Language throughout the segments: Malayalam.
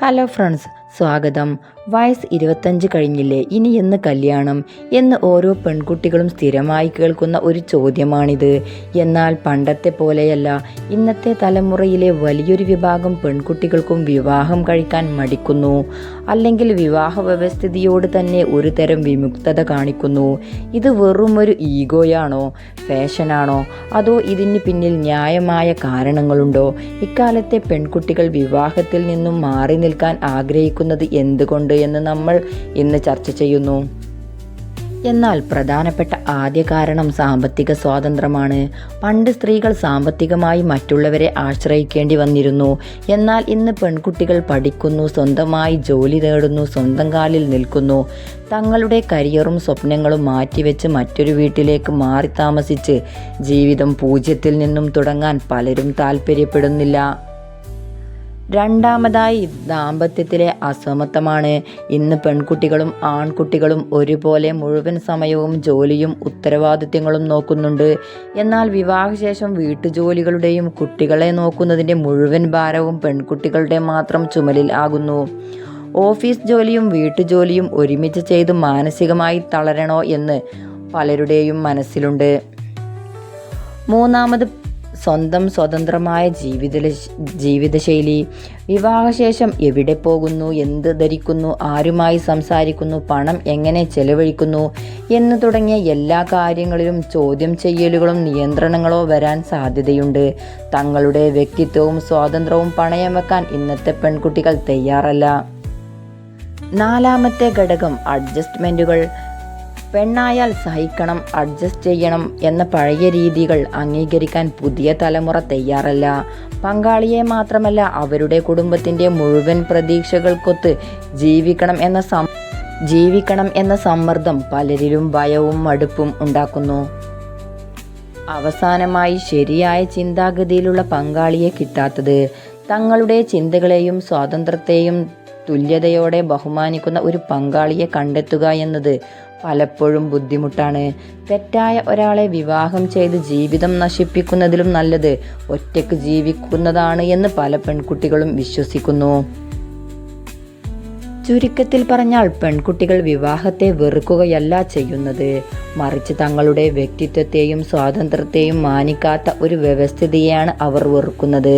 ഹലോ ഫ്രണ്ട്സ്, സ്വാഗതം. വയസ്സ് 25 കഴിഞ്ഞില്ലേ, ഇനി എന്ന് കല്യാണം എന്ന് ഓരോ പെൺകുട്ടികളും സ്ഥിരമായി കേൾക്കുന്ന ഒരു ചോദ്യമാണിത്. എന്നാൽ പണ്ടത്തെ പോലെയല്ല. ഇന്നത്തെ തലമുറയിലെ വലിയൊരു വിഭാഗം പെൺകുട്ടികൾക്കും വിവാഹം കഴിക്കാൻ മടിക്കുന്നു, അല്ലെങ്കിൽ വിവാഹ വ്യവസ്ഥിതിയോട് തന്നെ ഒരു തരം വിമുക്തത കാണിക്കുന്നു. ഇത് വെറുമൊരു ഈഗോയാണോ, ഫാഷനാണോ, അതോ ഇതിന് പിന്നിൽ ന്യായമായ കാരണങ്ങളുണ്ടോ? ഇക്കാലത്തെ പെൺകുട്ടികൾ വിവാഹത്തിൽ നിന്നും മാറി നിൽക്കാൻ ആഗ്രഹിക്കുന്നത് എന്തുകൊണ്ട് എന്ന് നമ്മൾ ഇന്ന് ചർച്ച ചെയ്യുന്നു. എന്നാൽ പ്രധാനപ്പെട്ട ആദ്യ കാരണം സാമ്പത്തിക സ്വാതന്ത്ര്യമാണ്. പണ്ട് സ്ത്രീകൾ സാമ്പത്തികമായി മറ്റുള്ളവരെ ആശ്രയിക്കേണ്ടി വന്നിരുന്നു. എന്നാൽ ഇന്ന് പെൺകുട്ടികൾ പഠിക്കുന്നു, സ്വന്തമായി ജോലി നേടുന്നു, സ്വന്തം കാലിൽ നിൽക്കുന്നു. തങ്ങളുടെ കരിയറും സ്വപ്നങ്ങളും മാറ്റിവെച്ച് മറ്റൊരു വീട്ടിലേക്ക് മാറി താമസിച്ച് ജീവിതം പൂജ്യത്തിൽ നിന്നും തുടങ്ങാൻ പലരും താല്പര്യപ്പെടുന്നില്ല. രണ്ടാമതായി ദാമ്പത്യത്തിലെ അസമത്വമാണ്. ഇന്ന് പെൺകുട്ടികളും ആൺകുട്ടികളും ഒരുപോലെ മുഴുവൻ സമയവും ജോലിയും ഉത്തരവാദിത്തങ്ങളും നോക്കുന്നുണ്ട്. എന്നാൽ വിവാഹശേഷം വീട്ടുജോലികളുടെയും കുട്ടികളെ നോക്കുന്നതിൻ്റെ മുഴുവൻ ഭാരവും പെൺകുട്ടികളുടെ മാത്രം ചുമലിൽ ആകുന്നു. ഓഫീസ് ജോലിയും വീട്ടുജോലിയും ഒരുമിച്ച് ചെയ്ത് മാനസികമായി തളരണോ എന്ന് പലരുടെയും മനസ്സിലുണ്ട്. മൂന്നാമത് സ്വന്തം സ്വതന്ത്രമായ ജീവിതശൈലി. വിവാഹശേഷം എവിടെ പോകുന്നു, എന്ത് ധരിക്കുന്നു, ആരുമായി സംസാരിക്കുന്നു, പണം എങ്ങനെ ചെലവഴിക്കുന്നു എന്ന് തുടങ്ങിയ എല്ലാ കാര്യങ്ങളിലും ചോദ്യം ചെയ്യലുകളും നിയന്ത്രണങ്ങളോ വരാൻ സാധ്യതയുണ്ട്. തങ്ങളുടെ വ്യക്തിത്വവും സ്വാതന്ത്ര്യവും പണയം വെക്കാൻ ഇന്നത്തെ പെൺകുട്ടികൾ തയ്യാറല്ല. നാലാമത്തെ ഘടകം അഡ്ജസ്റ്റ്മെൻറ്റുകൾ. പെണ്ണായാൽ സഹിക്കണം, അഡ്ജസ്റ്റ് ചെയ്യണം എന്ന പഴയ രീതികൾ അംഗീകരിക്കാൻ പുതിയ തലമുറ തയ്യാറല്ല. പങ്കാളിയെ മാത്രമല്ല, അവരുടെ കുടുംബത്തിൻ്റെ മുഴുവൻ പ്രതീക്ഷകൾക്കൊത്ത് ജീവിക്കണം എന്ന സമ്മർദ്ദം പലരിലും ഭയവും മടുപ്പും ഉണ്ടാക്കുന്നു. അവസാനമായി ശരിയായ ചിന്താഗതിയിലുള്ള പങ്കാളിയെ കിട്ടാത്തത്. തങ്ങളുടെ ചിന്തകളെയും സ്വാതന്ത്ര്യത്തെയും തുല്യതയോടെ ബഹുമാനിക്കുന്ന ഒരു പങ്കാളിയെ കണ്ടെത്തുക എന്നത് പലപ്പോഴും ബുദ്ധിമുട്ടാണ്. തെറ്റായ ഒരാളെ വിവാഹം ചെയ്ത് ജീവിതം നശിപ്പിക്കുന്നതിലും നല്ലത് ഒറ്റയ്ക്ക് ജീവിക്കുന്നതാണ് എന്ന് പല പെൺകുട്ടികളും വിശ്വസിക്കുന്നു. ചുരുക്കത്തിൽ പറഞ്ഞാൽ, പെൺകുട്ടികൾ വിവാഹത്തെ വെറുക്കുകയല്ല ചെയ്യുന്നത്, മറിച്ച് തങ്ങളുടെ വ്യക്തിത്വത്തെയും സ്വാതന്ത്ര്യത്തെയും മാനിക്കാത്ത ഒരു വ്യവസ്ഥിതിയെയാണ് അവർ വെറുക്കുന്നത്.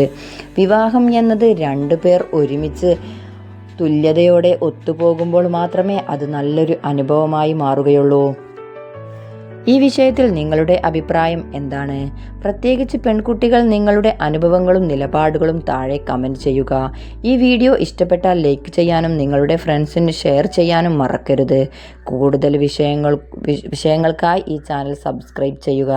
വിവാഹം എന്നത് രണ്ടുപേർ ഒരുമിച്ച് തുല്യതയോടെ ഒത്തുപോകുമ്പോൾ മാത്രമേ അത് നല്ലൊരു അനുഭവമായി മാറുകയുള്ളൂ. ഈ വിഷയത്തിൽ നിങ്ങളുടെ അഭിപ്രായം എന്താണ്? പ്രത്യേകിച്ച് പെൺകുട്ടികൾ നിങ്ങളുടെ അനുഭവങ്ങളും നിലപാടുകളും താഴെ കമൻറ്റ് ചെയ്യുക. ഈ വീഡിയോ ഇഷ്ടപ്പെട്ടാൽ ലൈക്ക് ചെയ്യാനും നിങ്ങളുടെ ഫ്രണ്ട്സിന് ഷെയർ ചെയ്യാനും മറക്കരുത്. കൂടുതൽ വിഷയങ്ങൾക്കായി ഈ ചാനൽ സബ്സ്ക്രൈബ് ചെയ്യുക.